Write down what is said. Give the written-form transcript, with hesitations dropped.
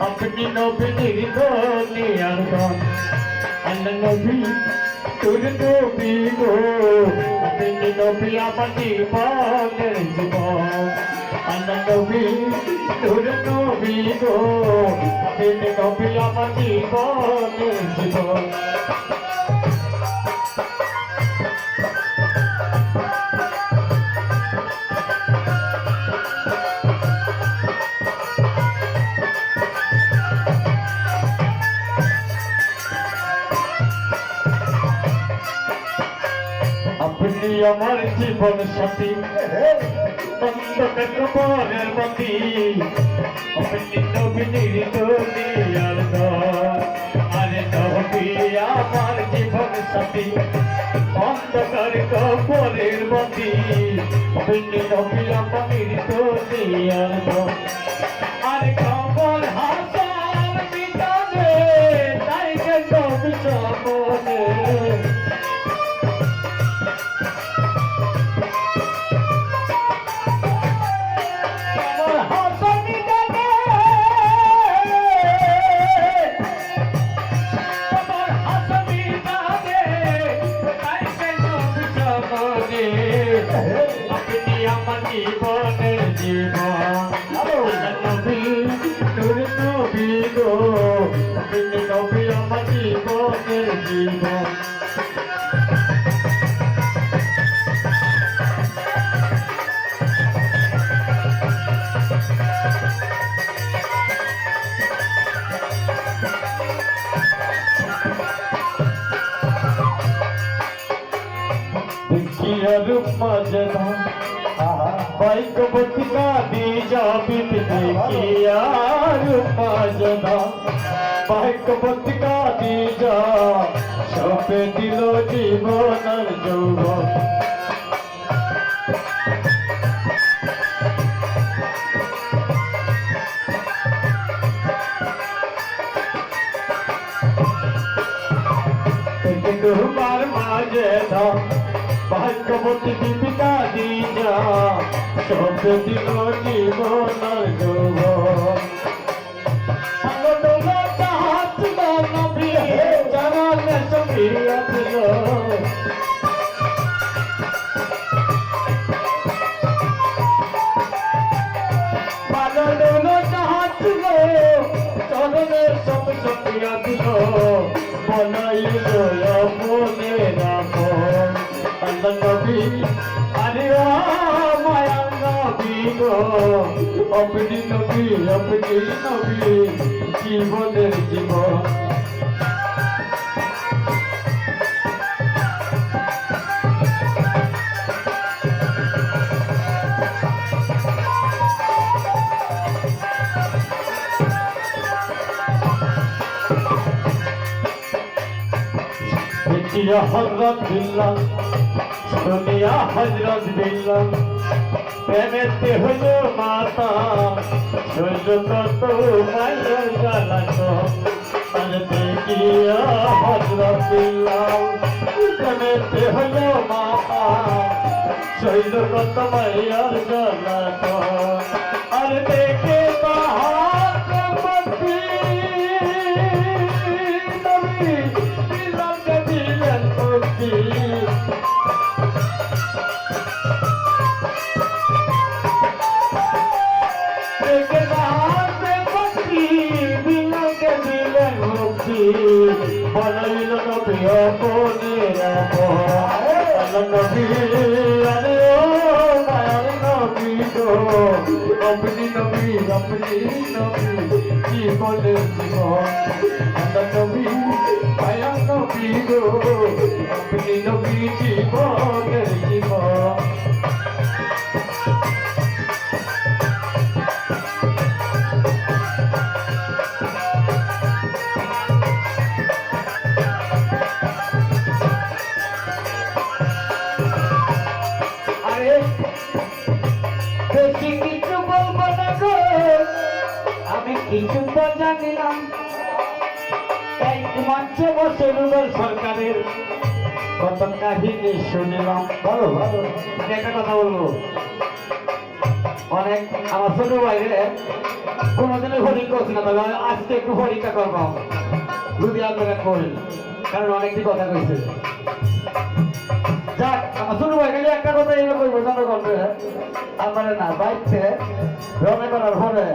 अपनी नबी निर्दोनी अरदान अल्लाह नबी तुर नबी गो अपनी नबी अपनी बागर जुबान अल्लाह नबी तुर नबी गो अपनी नबी अपनी बागर जुबान अपनी अमर जीवन साथी बंधक कबरेर बंदी अपनी नबी निर्दोनी अरदान अरे नबी अमर जीवन साथी बंधक कबरेर बंदी अपनी नबी अमर निर्दोनी अरदान अरे कबर हासार मिटाने ताई के नबी सामने अपनी अमर जीवन जीवन नबी नूर नबी गो अपनी नबी अमर जीवन जीवन रूप मजना बाइक बतिका दी जा बीत देखिया रूप मजना बाइक बतिका दी जा सपे दिलो जीवन जौवन तुम्हार मजना भाग्यवती दीपिका दीजा सब दिलो जीवन जौवन हाथ नबी जरा ने सफिया दिलो हाथ लो चरणे सब सफिया दिलो बनाई लो अपने राखो अल्लाह नबी अरे माया नबी गो अपनी नबी जीवनेर जीवन या हजरत बिल्लाह दुनिया हजरत बिल्लाह प्रेमेते हलो माता शोलो तो मायर गालाको अरे देखिया हजरत बिल्लाह प्रेमेते हलो माता शोलो तो मायर गालाको अरे देखे बनाइल नबी अपने राखो अल्लाह नबी अरे ओ मायार नबी गो अपनी नबी जीवनेर जीवन अल्लाह नबी मायार नबी गो अपनी नबी जीवनेर जीवन অনেক কিছু তো জানিলাম তাই মঞ্চে বসে রুবেল সরকারের কত কাহিনী শুনিলাম। ভালো ভালো আমি একটা কথা বলবো, অনেক আমার ছোট ভাইরে কোনোদিনই হরিণ করছি না, তবে আজকে একটু হরিণটা করবো যদি আপনারা করেন, কারণ অনেকদিন কথা কইছে। যাক, আমার ছোট ভাই খালি একটা কথা এবার করবো, জানো করবে আমার না বাইক রমে করার পরে